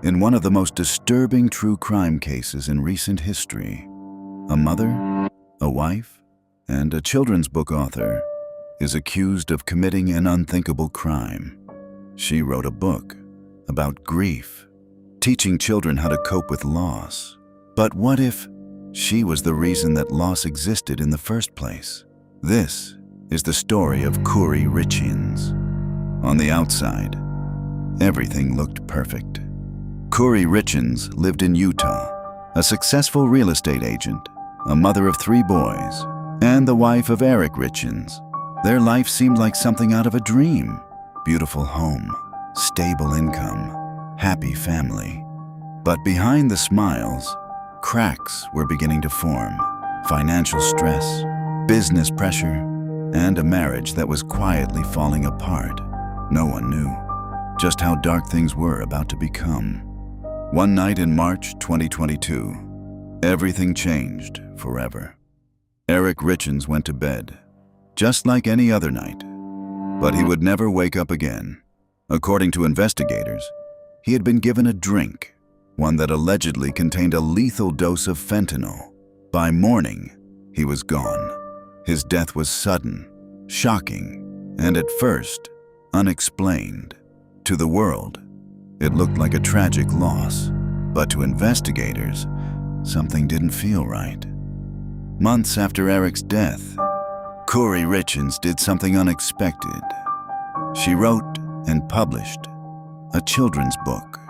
in one of the most disturbing true crime cases in recent history. A mother, a wife, and a children's book author is accused of committing an unthinkable crime. She wrote a book about grief, teaching children how to cope with loss. But what if she was the reason that loss existed in the first place? This is the story of Kouri Richins. On the outside, everything looked perfect. Kouri Richins lived in Utah, a successful real estate agent, a mother of 3 boys, and the wife of Eric Richins. Their life seemed like something out of a dream. Beautiful home, stable income, happy family. But behind the smiles, cracks were beginning to form. Financial stress, business pressure, and a marriage that was quietly falling apart. No one knew just how dark things were about to become. One night in March 2022, everything changed forever. Eric Richins went to bed, just like any other night, but he would never wake up again. According to investigators, he had been given a drink, one that allegedly contained a lethal dose of fentanyl. By morning, he was gone. His death was sudden, shocking, and at first, unexplained. To the world, it looked like a tragic loss, but to investigators, something didn't feel right. Months after Eric's death, Kouri Richins did something unexpected. She wrote and published a children's book,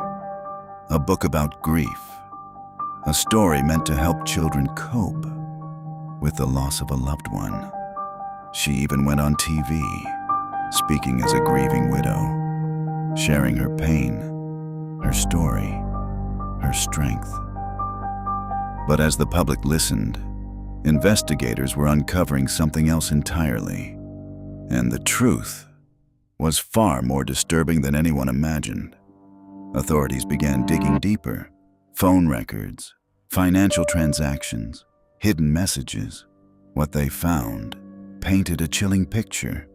a book about grief, a story meant to help children cope with the loss of a loved one. She even went on TV, speaking as a grieving widow, sharing her pain, her story, her strength. But as the public listened, investigators were uncovering something else entirely. And the truth was far more disturbing than anyone imagined. Authorities began digging deeper. Phone records, financial transactions, hidden messages. What they found painted a chilling picture.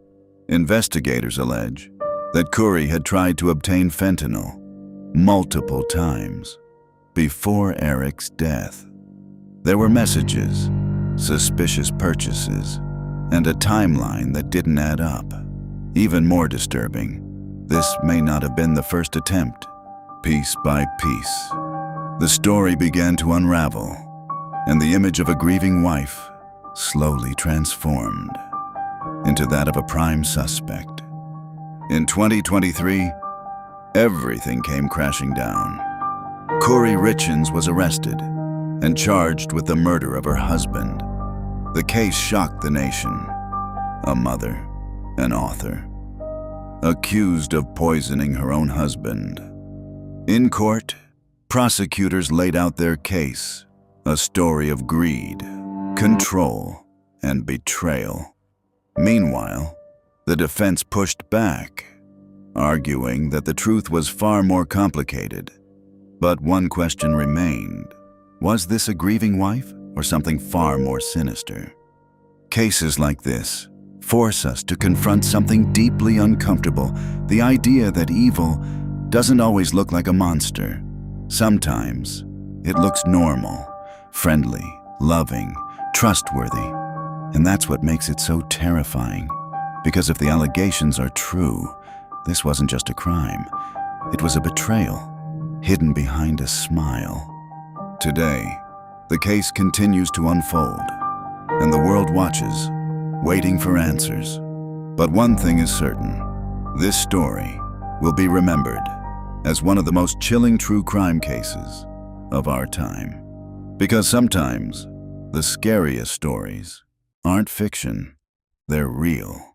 Investigators allege that Kouri had tried to obtain fentanyl multiple times before Eric's death. There were messages, suspicious purchases, and a timeline that didn't add up. Even more disturbing, this may not have been the first attempt. Piece by piece, the story began to unravel, and the image of a grieving wife slowly transformed into that of a prime suspect. In 2023, everything came crashing down. Kouri Richins was arrested and charged with the murder of her husband. The case shocked the nation. A mother, an author, accused of poisoning her own husband. In court, prosecutors laid out their case, a story of greed, control, and betrayal. Meanwhile, the defense pushed back, arguing that the truth was far more complicated. But one question remained. Was this a grieving wife or something far more sinister? Cases like this force us to confront something deeply uncomfortable, the idea that evil doesn't always look like a monster. Sometimes it looks normal, friendly, loving, trustworthy. And that's what makes it so terrifying. Because if the allegations are true, this wasn't just a crime. It was a betrayal, hidden behind a smile. Today, the case continues to unfold, and the world watches, waiting for answers. But one thing is certain: this story will be remembered as one of the most chilling true crime cases of our time. Because sometimes the scariest stories aren't fiction, they're real.